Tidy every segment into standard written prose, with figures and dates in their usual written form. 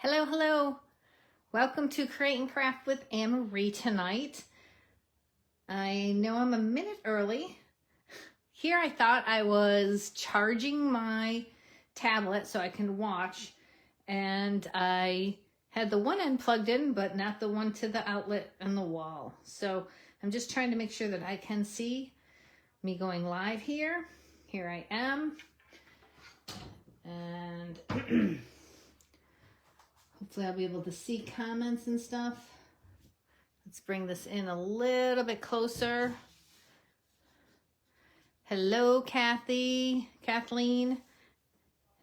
Hello, hello. Welcome to Create and Craft with Annemarie tonight. I know I'm a minute early. Here I thought I was charging my tablet so I can watch, and I had the one end plugged in, but not the one to the outlet on the wall. So I'm just trying to make sure that I can see me going live here. Here I am. And hopefully I'll be able to see comments and stuff. Let's bring this in a little bit closer. Hello, Kathy, Kathleen.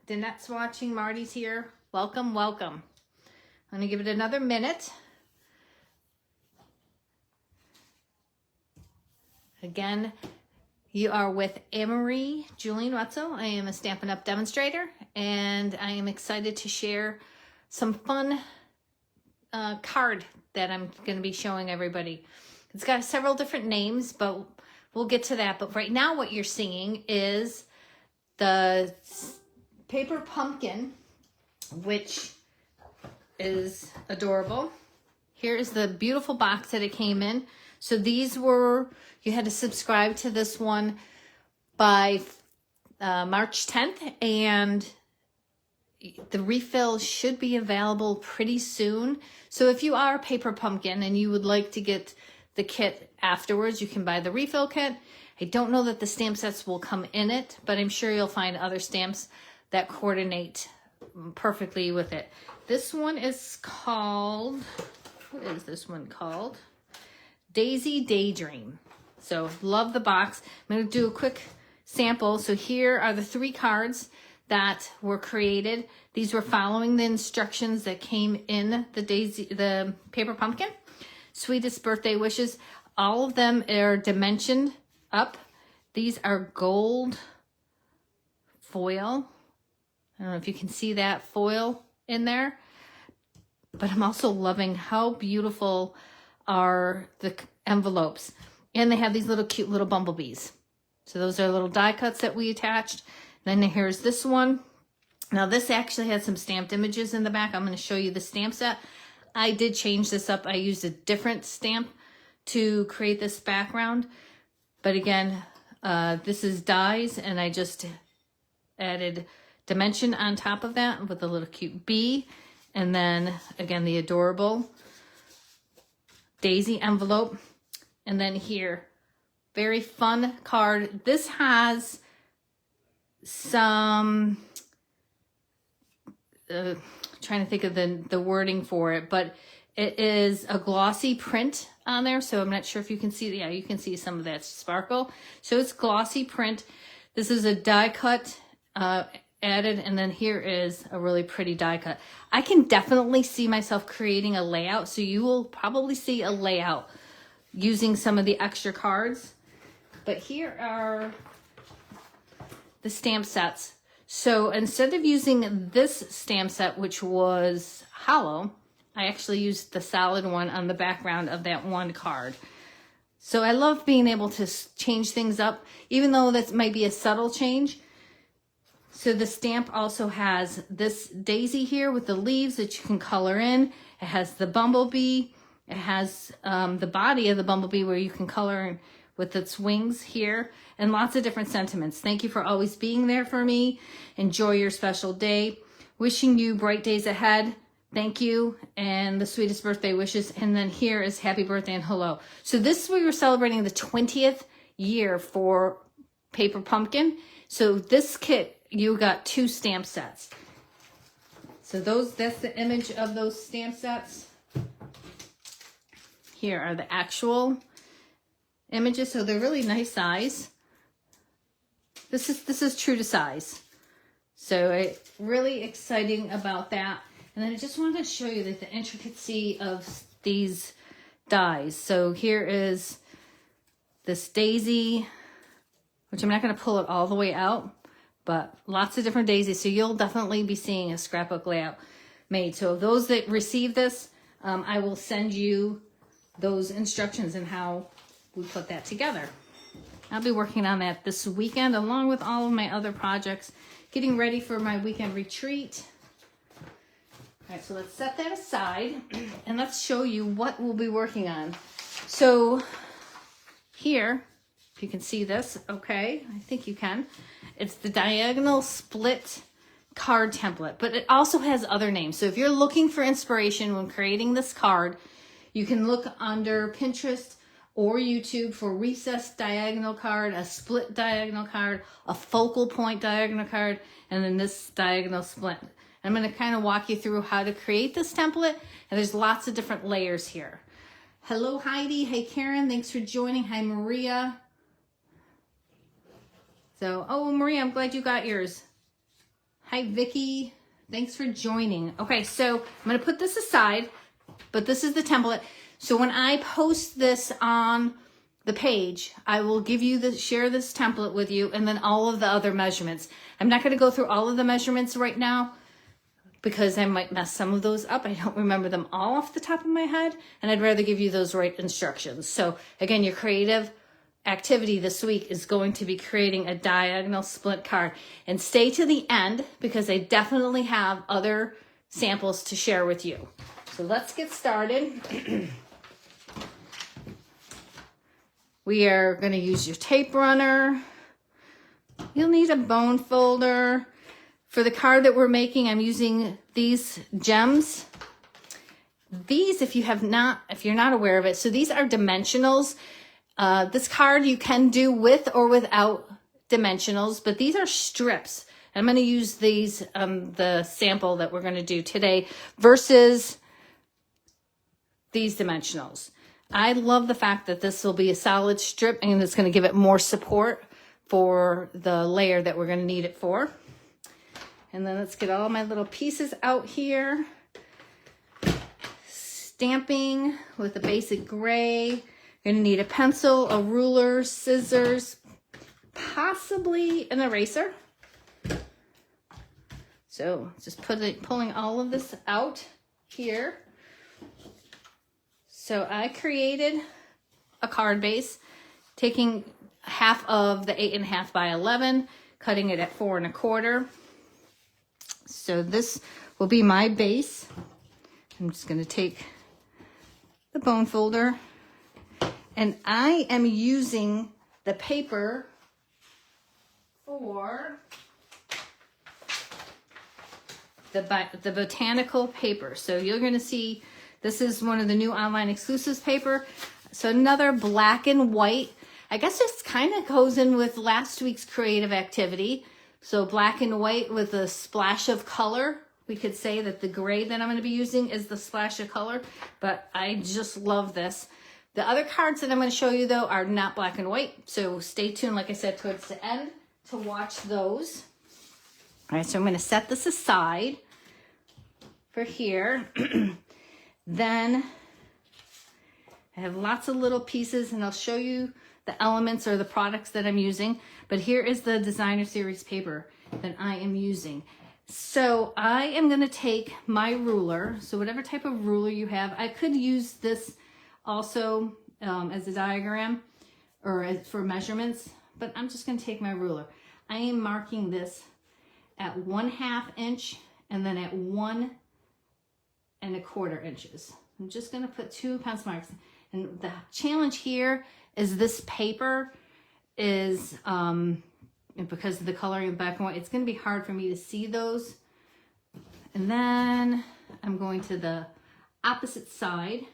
Danette's watching, Marty's here. Welcome, welcome. I'm gonna give it another minute. Again, you are with Annemarie Julian Wetzel. I am a Stampin' Up! Demonstrator, and I am excited to share some fun card that I'm going to be showing everybody. It's got several different names, but we'll get to that. But right now what you're seeing is the paper pumpkin, which is adorable. Here is the beautiful box that it came in. So these were, you had to subscribe to this one by March 10th, and the refill should be available pretty soon. So if you are a paper pumpkin and you would like to get the kit afterwards, you can buy the refill kit. I don't know that the stamp sets will come in it, but I'm sure you'll find other stamps that coordinate perfectly with it. This one is called, what is this one called? Daisy Daydream. So love the box. I'm going to do a quick sample. So here are the 3 cards that were created. These were following the instructions that came in the paper pumpkin. Sweetest birthday wishes. All of them are dimensioned up. These are gold foil. I don't know if you can see that foil in there, but I'm also loving how beautiful are the envelopes. And they have these little cute little bumblebees. So those are little die cuts that we attached. Then here's this one. Now this actually has some stamped images in the back. I'm going to show you the stamp set. I did change this up. I used a different stamp to create this background. But again, this is dies, and I just added dimension on top of that with a little cute bee. And then again, the adorable daisy envelope. And then here, very fun card. This has some, trying to think of the wording for it, but it is a glossy print on there. So I'm not sure if you can see, yeah, you can see some of that sparkle. So it's glossy print. This is a die cut added, and then here is a really pretty die cut. I can definitely see myself creating a layout. So you will probably see a layout using some of the extra cards. But here are the stamp sets. So instead of using this stamp set, which was hollow, I actually used the solid one on the background of that one card. So I love being able to change things up, even though that might be a subtle change. So the stamp also has this daisy here with the leaves that you can color in. It has the bumblebee. It has the body of the bumblebee where you can color with its wings here, and lots of different sentiments. Thank you for always being there for me. Enjoy your special day. Wishing you bright days ahead. Thank you. And the sweetest birthday wishes. And then here is happy birthday and hello. So this, we were celebrating the 20th year for Paper Pumpkin. So this kit, you got 2 stamp sets. So that's the image of those stamp sets. Here are the actual images. So they're really nice size. This is true to size. So really exciting about that. And then I just wanted to show you the intricacy of these dies. So here is this daisy, which I'm not going to pull it all the way out, but lots of different daisies. So you'll definitely be seeing a scrapbook layout made. So those that receive this, I will send you those instructions and how we put that together. I'll be working on that this weekend, along with all of my other projects, getting ready for my weekend retreat. All right, so let's set that aside and let's show you what we'll be working on. So here, if you can see this, okay, I think you can. It's the diagonal split card template, but it also has other names. So if you're looking for inspiration when creating this card, you can look under Pinterest or YouTube for recessed diagonal card, a split diagonal card, a focal point diagonal card, and then this diagonal split. I'm going to kind of walk you through how to create this template, and there's lots of different layers here. Hello, Heidi. Hey, Karen. Thanks for joining. Hi, Maria. So, oh, Maria, I'm glad you got yours. Hi, Vicky. Thanks for joining. Okay, so I'm going to put this aside, but this is the template. So when I post this on the page, I will give you share this template with you and then all of the other measurements. I'm not going to go through all of the measurements right now because I might mess some of those up. I don't remember them all off the top of my head, and I'd rather give you those right instructions. So again, your creative activity this week is going to be creating a diagonal split card. And stay to the end because I definitely have other samples to share with you. So let's get started. We are going to use your tape runner. You'll need a bone folder. For the card that we're making, I'm using these gems. These, if you're not aware of it, so these are dimensionals. This card you can do with or without dimensionals, but these are strips. I'm going to use these, the sample that we're going to do today versus these dimensionals. I love the fact that this will be a solid strip and it's going to give it more support for the layer that we're going to need it for. And then let's get all my little pieces out here. Stamping with a basic gray. You're going to need a pencil, a ruler, scissors, possibly an eraser. So just pulling all of this out here. So I created a card base, taking half of the 8.5 by 11, cutting it at 4 1/4. So this will be my base. I'm just going to take the bone folder, and I am using the paper for the Botanical paper. So you're going to see this is one of the new online exclusives paper. So another black and white. I guess this kind of goes in with last week's creative activity. So black and white with a splash of color. We could say that the gray that I'm going to be using is the splash of color, but I just love this. The other cards that I'm going to show you, though, are not black and white. So stay tuned, like I said, towards the end to watch those. All right, so I'm going to set this aside for here. Then I have lots of little pieces, and I'll show you the elements or the products that I'm using. But here is the designer series paper that I am using. So I am going to take my ruler. So whatever type of ruler you have, I could use this also as a diagram or for measurements, but I'm just going to take my ruler. I am marking this at 1/2 inch and then at 1 1/4 inches. I'm just going to put 2 pencil marks. And the challenge here is this paper is, because of the coloring in black and white, it's going to be hard for me to see those. And then I'm going to the opposite side,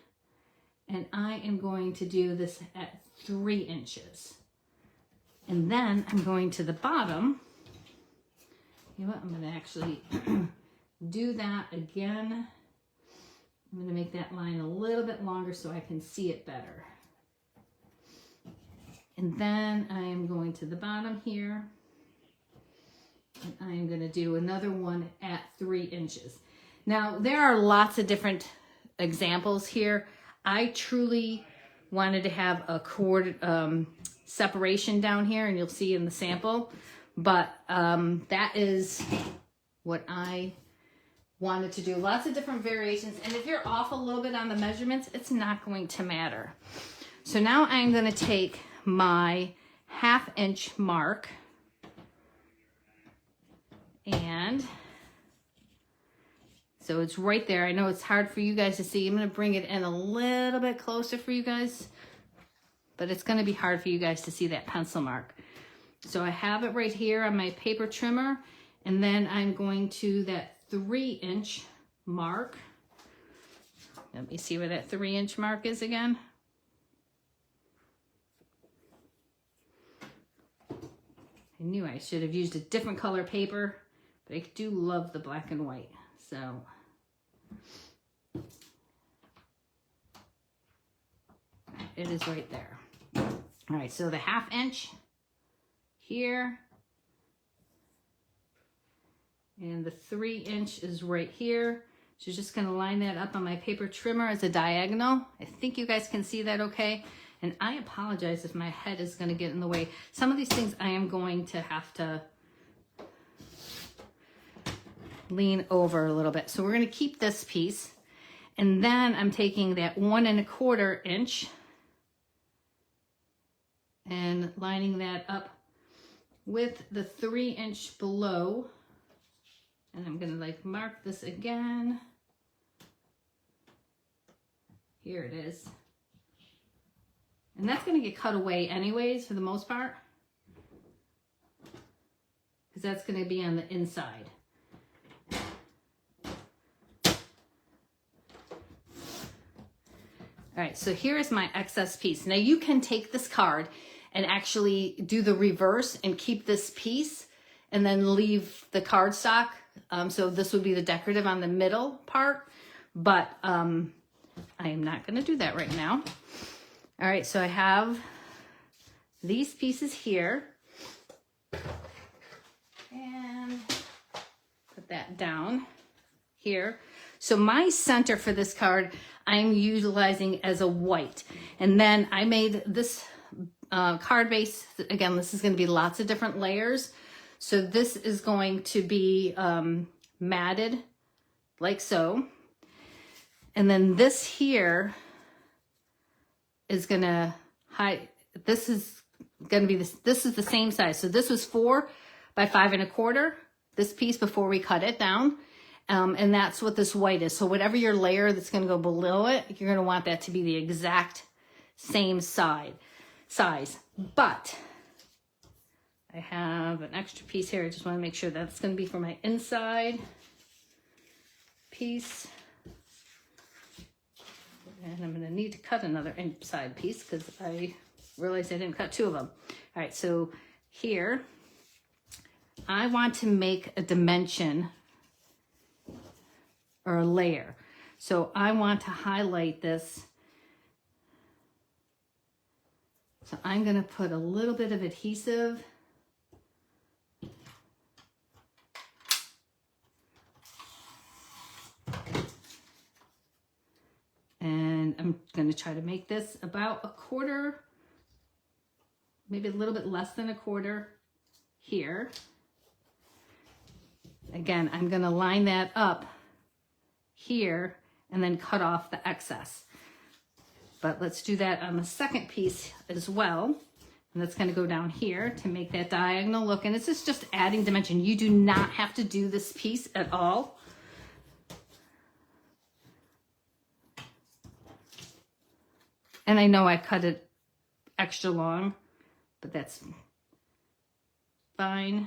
and I am going to do this at 3 inches. And then I'm going to the bottom. You know what? I'm going to actually do that again. I'm going to make that line a little bit longer so I can see it better. And then I am going to the bottom here. And I am going to do another one at 3 inches. Now, there are lots of different examples here. I truly wanted to have a cord separation down here, and you'll see in the sample. But that is what I wanted to do. Lots of different variations. And if you're off a little bit on the measurements, it's not going to matter. So now I'm going to take my 1/2 inch mark So it's right there. I know it's hard for you guys to see. I'm going to bring it in a little bit closer for you guys, but it's going to be hard for you guys to see that pencil mark. So I have it right here on my paper trimmer, and then I'm going to that 3-inch mark. Let me see where that 3-inch mark is again. I knew I should have used a different color paper, but I do love the black and white. So it is right there. All right, so the 1/2 inch here, and the 3-inch is right here. So just gonna line that up on my paper trimmer as a diagonal. I think you guys can see that okay. And I apologize if my head is gonna get in the way. Some of these things I am going to have to lean over a little bit. So we're gonna keep this piece. And then I'm taking that 1 1/4 inch and lining that up with the 3-inch below. And I'm gonna like mark this again. Here it is. And that's gonna get cut away anyways for the most part, because that's gonna be on the inside. All right, so here is my excess piece. Now you can take this card and actually do the reverse and keep this piece and then leave the cardstock. So this would be the decorative on the middle part, but I am not gonna do that right now. All right, so I have these pieces here, and put that down here. So my center for this card, I'm utilizing as a white. And then I made this card base, again, this is gonna be lots of different layers. So this is going to be matted like so. And then this here is gonna hide, this is gonna be this is the same size. So this was 4 by 5 1/4, this piece before we cut it down. And that's what this white is. So whatever your layer that's gonna go below it, you're gonna want that to be the exact same size. But I have an extra piece here. I just wanna make sure that's gonna be for my inside piece. And I'm gonna need to cut another inside piece because I realized I didn't cut 2 of them. All right, so here, I want to make a dimension or a layer. So I want to highlight this. So I'm gonna put a little bit of adhesive. And I'm gonna try to make this about 1/4, maybe a little bit less than 1/4 here. Again, I'm gonna line that up here and then cut off the excess. But let's do that on the second piece as well. And that's gonna go down here to make that diagonal look. And this is just adding dimension. You do not have to do this piece at all. And I know I cut it extra long, but that's fine.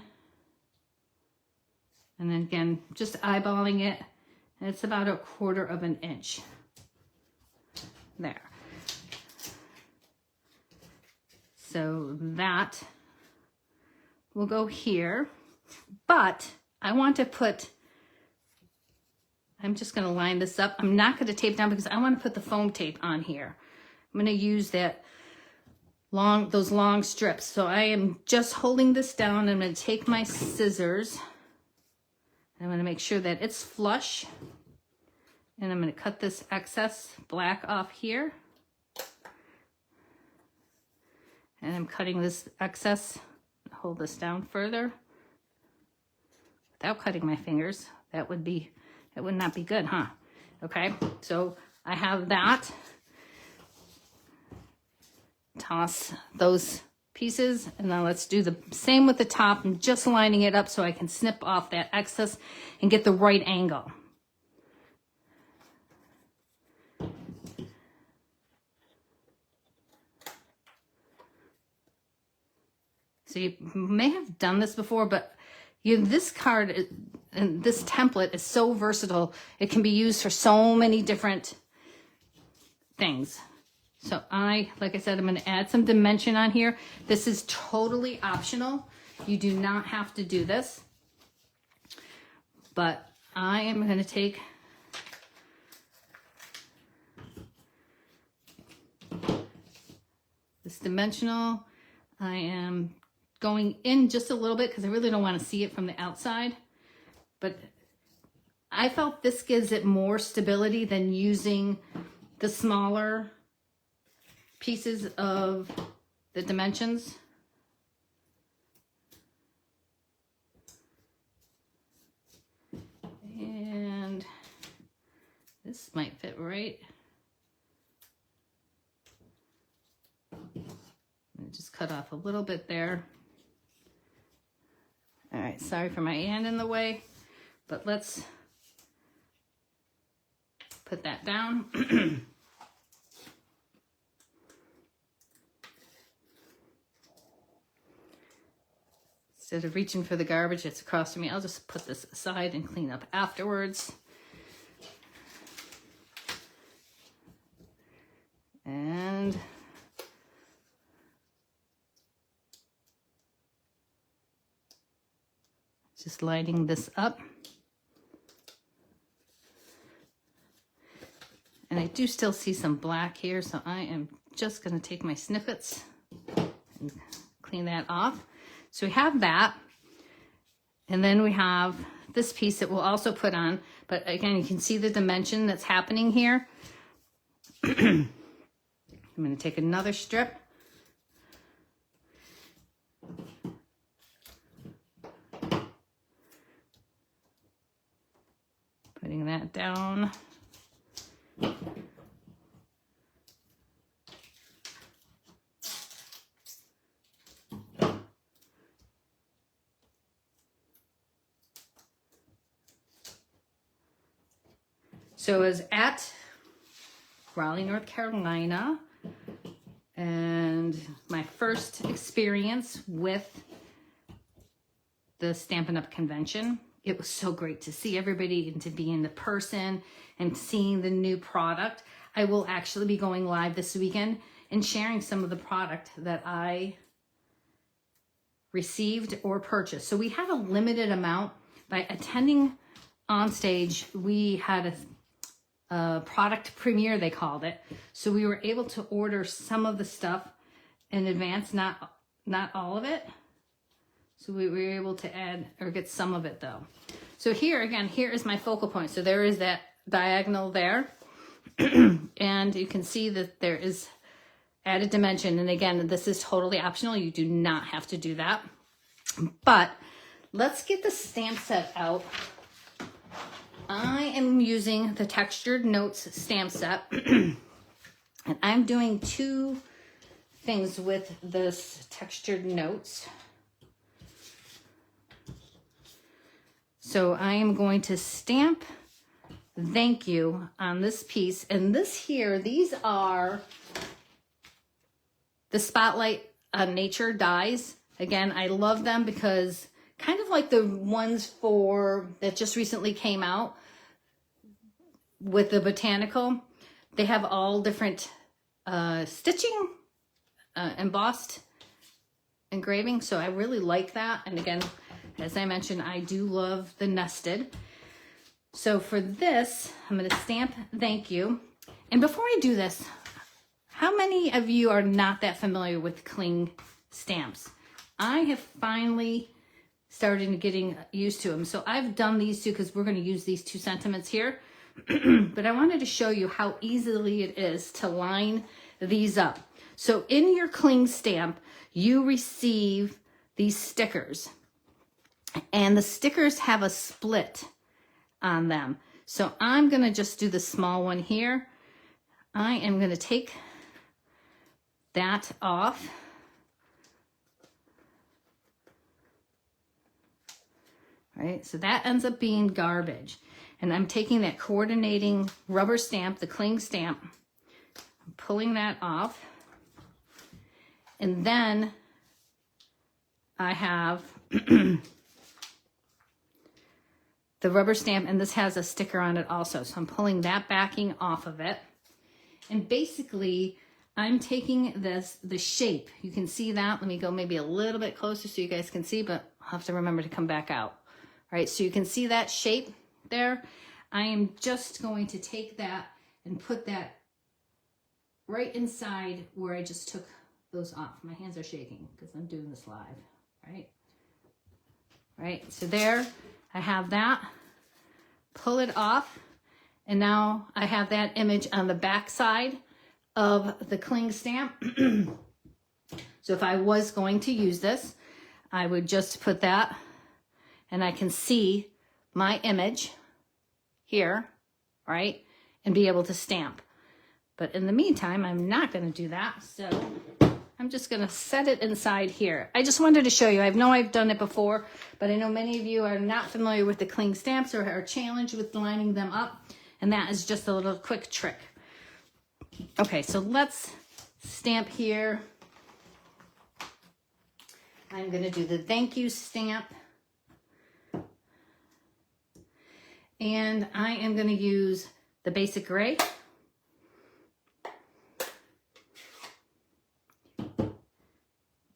And then again, just eyeballing it, and it's about 1/4 inch. There. So that will go here, but I want to put, I'm just gonna line this up. I'm not gonna tape down because I wanna put the foam tape on here. I'm gonna use that those long strips. So I am just holding this down. I'm gonna take my scissors. I'm gonna make sure that it's flush. And I'm gonna cut this excess black off here. And I'm cutting this excess, hold this down further. Without cutting my fingers, that would not be good, huh? Okay, so I have that. Toss those pieces, and now let's do the same with the top. I'm just lining it up so I can snip off that excess and get the right angle. So you may have done this before, but this card and this template is so versatile. It can be used for so many different things. So like I said, I'm going to add some dimension on here. This is totally optional. You do not have to do this. But I am going to take this dimensional. I am going in just a little bit because I really don't want to see it from the outside. But I felt this gives it more stability than using the smaller pieces of the dimensions. And this might fit right. Just cut off a little bit there. All right, sorry for my hand in the way, but let's put that down. Instead of reaching for the garbage that's across from me, I'll just put this aside and clean up afterwards. And just lighting this up. And I do still see some black here, so I am just going to take my snippets and clean that off. So we have that. And then we have this piece that we'll also put on. But again, you can see the dimension that's happening here. I'm going to take another strip. Putting that down. So I was at Raleigh, North Carolina, and my first experience with the Stampin' Up! Convention. It was so great to see everybody and to be in the person and seeing the new product. I will actually be going live this weekend and sharing some of the product that I received or purchased. So we had a limited amount. By attending on stage, we had a product premiere, they called it. So we were able to order some of the stuff in advance, not all of it. So we were able to add or get some of it though. So here again, here is my focal point. So there is that diagonal there. And you can see that there is added dimension. And again, this is totally optional. You do not have to do that. But let's get the stamp set out. I am using the Textured Notes stamp set. And I'm doing two things with this Textured Notes. So I am going to stamp thank you on this piece. And this here, these are the Spotlight on Nature dies. Again, I love them because kind of like the ones that just recently came out with the Botanical, they have all different stitching, embossed engraving. So I really like that. And again, as I mentioned, I do love the nested. So for this, I'm going to stamp thank you. And before I do this, how many of you are not that familiar with cling stamps? I have finally started getting used to them. So I've done these two because we're going to use these 2 sentiments here. But I wanted to show you how easily it is to line these up. So in your cling stamp, you receive these stickers. And the stickers have a split on them. So I'm going to just do the small one here. I am going to take that off. Right, so that ends up being garbage. And I'm taking that coordinating rubber stamp, the cling stamp, I'm pulling that off. And then I have the rubber stamp, and this has a sticker on it also. So I'm pulling that backing off of it. And basically, I'm taking the shape. You can see that. Let me go maybe a little bit closer so you guys can see, but I'll have to remember to come back out. All right, so you can see that shape there. I am just going to take that and put that right inside where I just took those off. My hands are shaking because I'm doing this live, right? Right, so there I have that. Pull it off, and now I have that image on the back side of the cling stamp. So if I was going to use this, I would just put that, and I can see my image here, right? And be able to stamp. But in the meantime, I'm not going to do that. So I'm just going to set it inside here. I just wanted to show you. I know I've done it before, but I know many of you are not familiar with the cling stamps or are challenged with lining them up. And that is just a little quick trick. Okay, so let's stamp here. I'm going to do the thank you stamp. And I am going to use the basic gray.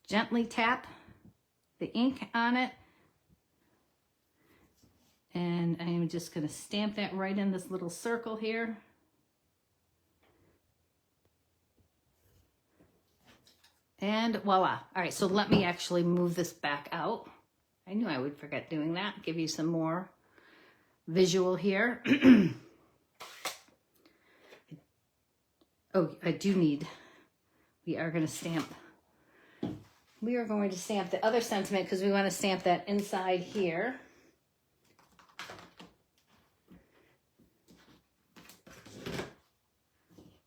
Gently tap the ink on it. And I'm just going to stamp that right in this little circle here. And voila. All right, so let me actually move this back out. I knew I would forget doing that. Give you some more visual here. Oh, I do need, we are going to stamp the other sentiment because we want to stamp that inside here.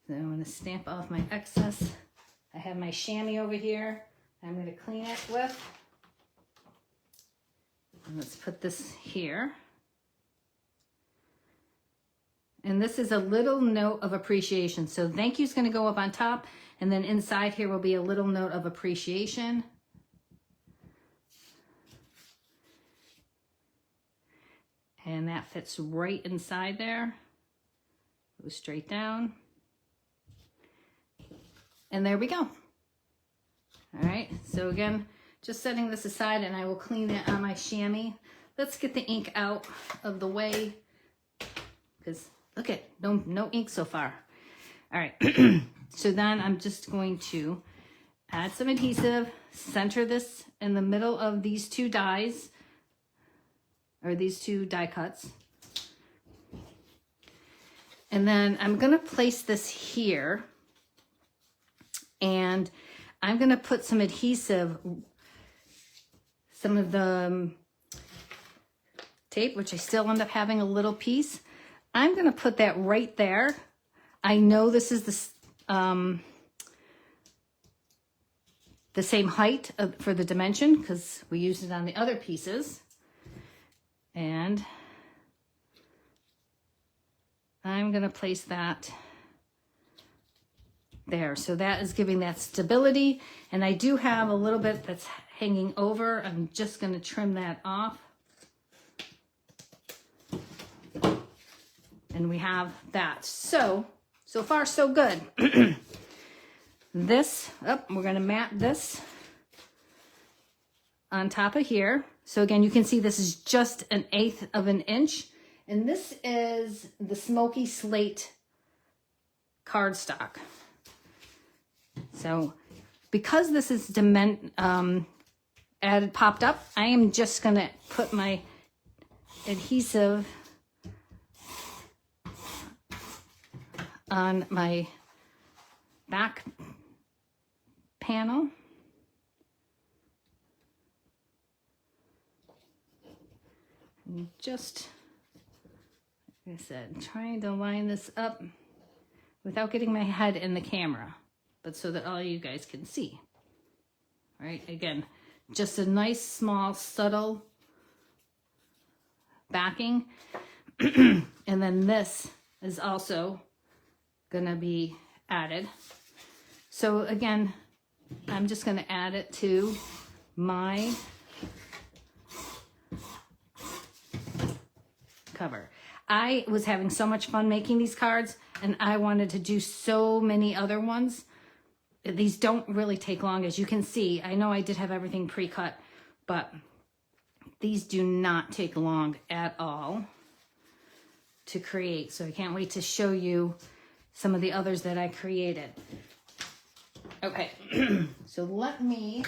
So I'm going to stamp off my excess. I have my chamois over here. I'm going to clean it with. And let's put this here. And this is a little note of appreciation. So thank you is going to go up on top. And then inside here will be a little note of appreciation. And that fits right inside there. Go straight down. And there we go. All right, so again, just setting this aside, and I will clean it on my chamois. Let's get the ink out of the way, because look at, no ink so far. All right, so then I'm just going to add some adhesive, center this in the middle of these two dies, or these two die cuts. And then I'm gonna place this here, and I'm going to put some adhesive, some of the tape, which I still end up having a little piece. I'm going to put that right there. I know this is the same height for the dimension because we used it on the other pieces. And I'm going to place that there. So that is giving that stability. And I do have a little bit that's hanging over. I'm just going to trim that off. And we have that. So far so good. This, we're going to mat this on top of here. So again, you can see this is just 1/8 of an inch. And this is the smoky slate cardstock. So because this is popped up, I am just going to put my adhesive on my back panel. And just, like I said, trying to line this up without getting my head in the camera, but so that all you guys can see. All right, again, just a nice, small, subtle backing. And then this is also gonna be added. So again, I'm just gonna add it to my cover. I was having so much fun making these cards, and I wanted to do so many other ones. These don't really take long, as you can see. I know I did have everything pre-cut, but these do not take long at all to create. So I can't wait to show you some of the others that I created. Okay, so let me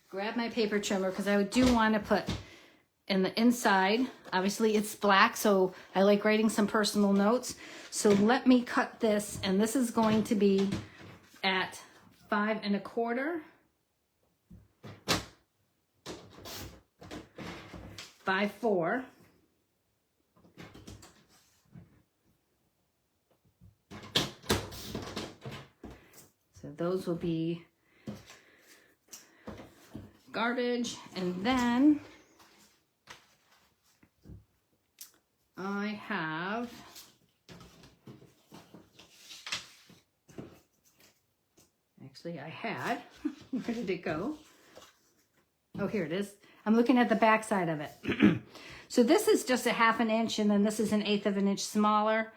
grab my paper trimmer, because I do want to put in the inside. Obviously it's black, so I like writing some personal notes. So let me cut this, and this is going to be at 5 1/4 by 4. So those will be garbage. And then I have I had, where did it go? Oh, here it is. I'm looking at the back side of it. So this is just a 1/2 inch, and then this is 1/8 of an inch smaller.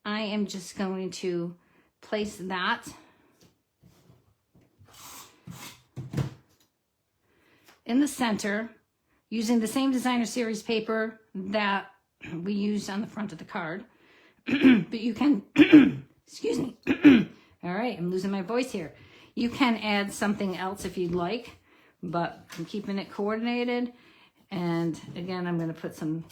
I am just going to place that in the center using the same designer series paper that we used on the front of the card. But you can, excuse me. All right, I'm losing my voice here. You can add something else if you'd like, but I'm keeping it coordinated. And again, I'm going to put some.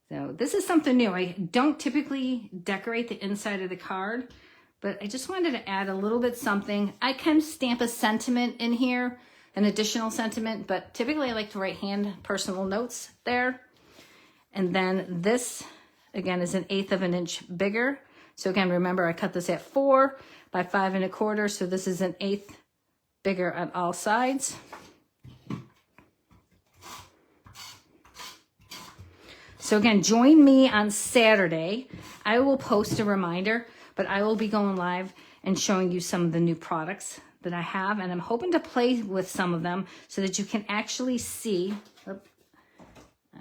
So this is something new. I don't typically decorate the inside of the card, but I just wanted to add a little bit something. I can stamp a sentiment in here, an additional sentiment, but typically I like to write hand personal notes there. And then this, again, is 1/8 of an inch bigger. So again, remember I cut this at 4 by 5 1/4. So this is 1/8 bigger on all sides. So again, join me on Saturday. I will post a reminder, but I will be going live and showing you some of the new products that I have. And I'm hoping to play with some of them so that you can actually see. Oops,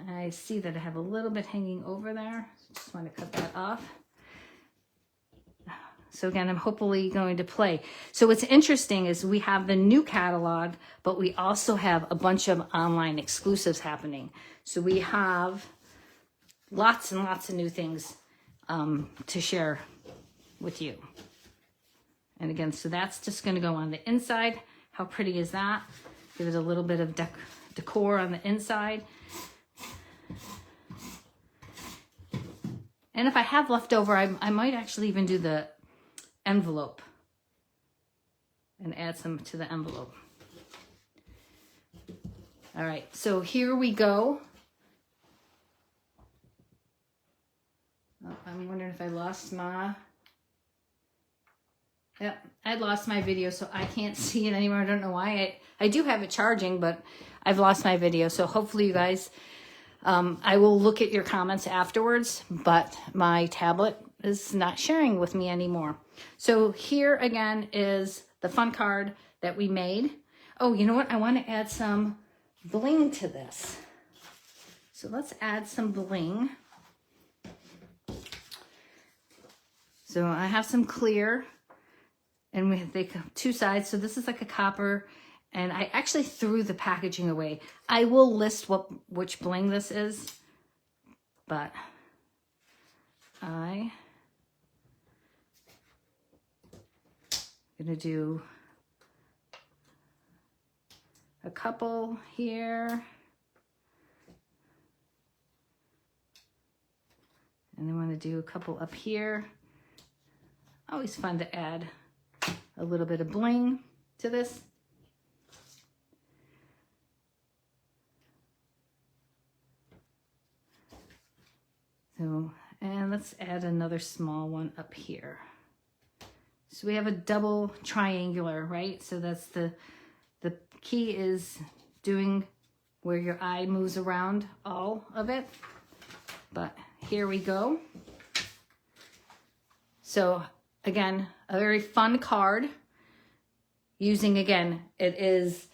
I see that I have a little bit hanging over there. Just want to cut that off. So again, I'm hopefully going to play. So what's interesting is we have the new catalog, but we also have a bunch of online exclusives happening. So we have lots and lots of new things to share with you. And again, so that's just going to go on the inside. How pretty is that? Give it a little bit of decor on the inside. And if I have leftover, I might actually even do the envelope and add some to the envelope. All right, so here we go. Oh, I'm wondering if I lost my... Yep, I lost my video, so I can't see it anymore. I don't know why. I do have it charging, but I've lost my video. So hopefully you guys, I will look at your comments afterwards, but my tablet is not sharing with me anymore. So here again is the fun card that we made. Oh, you know what? I want to add some bling to this. So let's add some bling. So I have some clear, and they come 2 sides. So this is like a copper, and I actually threw the packaging away. I will list which bling this is, but I'm gonna do a couple here, and I want to do a couple up here. Always fun to add a little bit of bling to this. So, and let's add another small one up here. So we have a double triangular, right? So that's the key is doing where your eye moves around all of it. But here we go. So again, a very fun card using, again, it is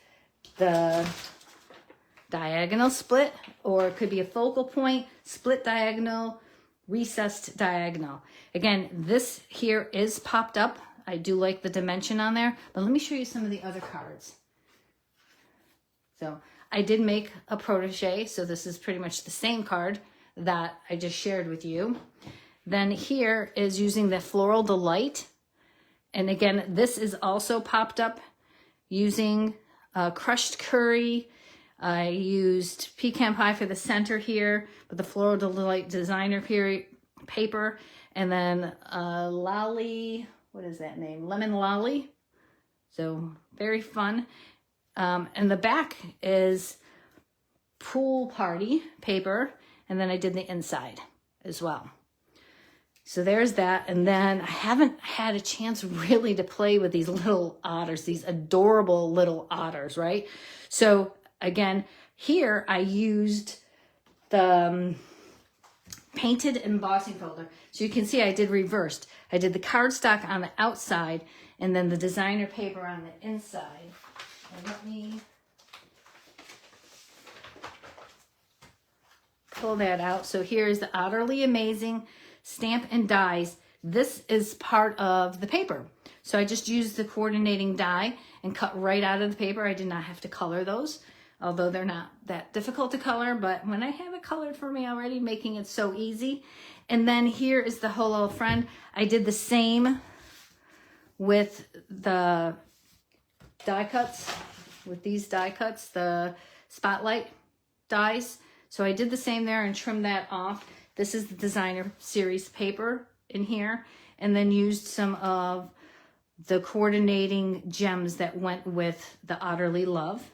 the diagonal split, or it could be a focal point, split diagonal, recessed diagonal. Again, this here is popped up. I do like the dimension on there, but let me show you some of the other cards. So I did make a protege, so this is pretty much the same card that I just shared with you. Then here is using the Floral Delight. And again, this is also popped up using crushed curry. I used pecan pie for the center here, but the Floral Delight designer paper. And then lolly, what is that name? Lemon lolly. So very fun. And the back is pool party paper. And then I did the inside as well. So there's that. And then I haven't had a chance really to play with these little otters, these adorable little otters, right? So again, here I used the painted embossing folder. So you can see I did reversed. I did the cardstock on the outside and then the designer paper on the inside. And let me pull that out. So here's the Utterly Amazing Stamp and Dies. This is part of the paper. So I just used the coordinating die and cut right out of the paper. I did not have to color those, although they're not that difficult to color, but when I have it colored for me already, making it so easy. And then here is the Hello Friend. I did the same with the die cuts, with these die cuts, the Spotlight dies. So I did the same there and trimmed that off. This is the designer series paper in here, and then used some of the coordinating gems that went with the Otterly Love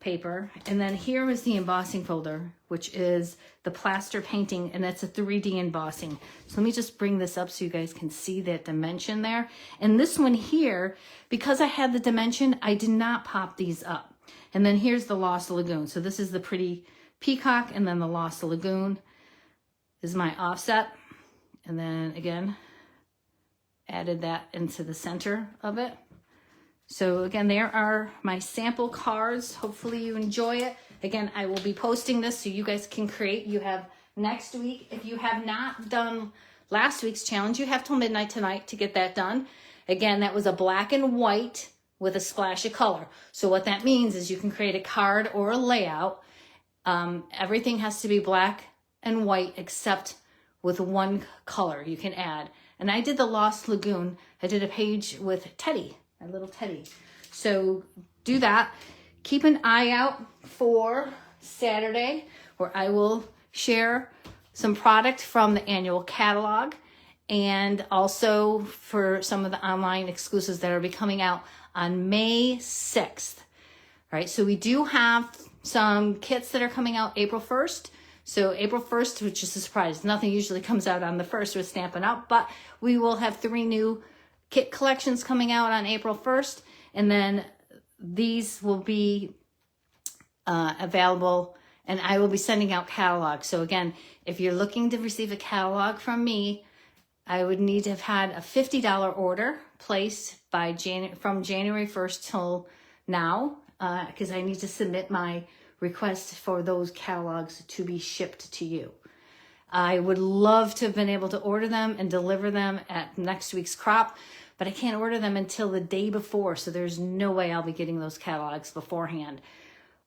paper. And then here is the embossing folder, which is the plaster painting, and that's a 3D embossing. So let me just bring this up so you guys can see that dimension there. And this one here, because I had the dimension, I did not pop these up. And then here's the Lost Lagoon. So this is the pretty peacock, and then the Lost Lagoon is my offset. And then again, added that into the center of it. So again, there are my sample cards. Hopefully you enjoy it. Again, I will be posting this so you guys can create. You have next week. If you have not done last week's challenge, you have till midnight tonight to get that done. Again, that was a black and white with a splash of color. So what that means is you can create a card or a layout. Everything has to be black and white except with one color you can add. And I did the Lost Lagoon. I did a page with Teddy, my little Teddy. So do that. Keep an eye out for Saturday, where I will share some product from the annual catalog, and also for some of the online exclusives that will be coming out on May 6th. Right, so we do have some kits that are coming out April 1st. So April 1st, which is a surprise. Nothing usually comes out on the 1st with Stampin' Up, but we will have 3 new kit collections coming out on April 1st. And then these will be available, and I will be sending out catalogs. So again, if you're looking to receive a catalog from me, I would need to have had a $50 order placed by from January 1st till now, because I need to submit my request for those catalogs to be shipped to you. I would love to have been able to order them and deliver them at next week's crop, but I can't order them until the day before, so there's no way I'll be getting those catalogs beforehand.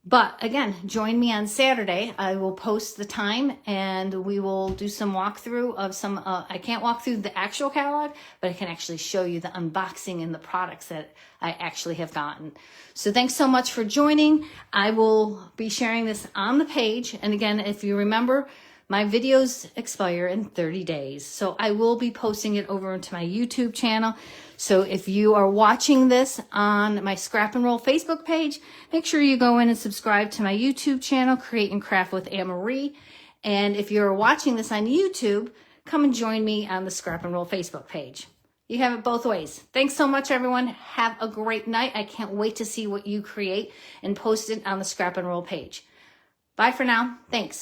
But again, join me on Saturday. I will post the time and we will do some walkthrough of some, I can't walk through the actual catalog, but I can actually show you the unboxing and the products that I actually have gotten. So thanks so much for joining. I will be sharing this on the page. And again, if you remember, my videos expire in 30 days. So I will be posting it over into my YouTube channel. So if you are watching this on my Scrap and Roll Facebook page, make sure you go in and subscribe to my YouTube channel, Create and Craft with Annemarie. And if you're watching this on YouTube, come and join me on the Scrap and Roll Facebook page. You have it both ways. Thanks so much, everyone. Have a great night. I can't wait to see what you create and post it on the Scrap and Roll page. Bye for now. Thanks.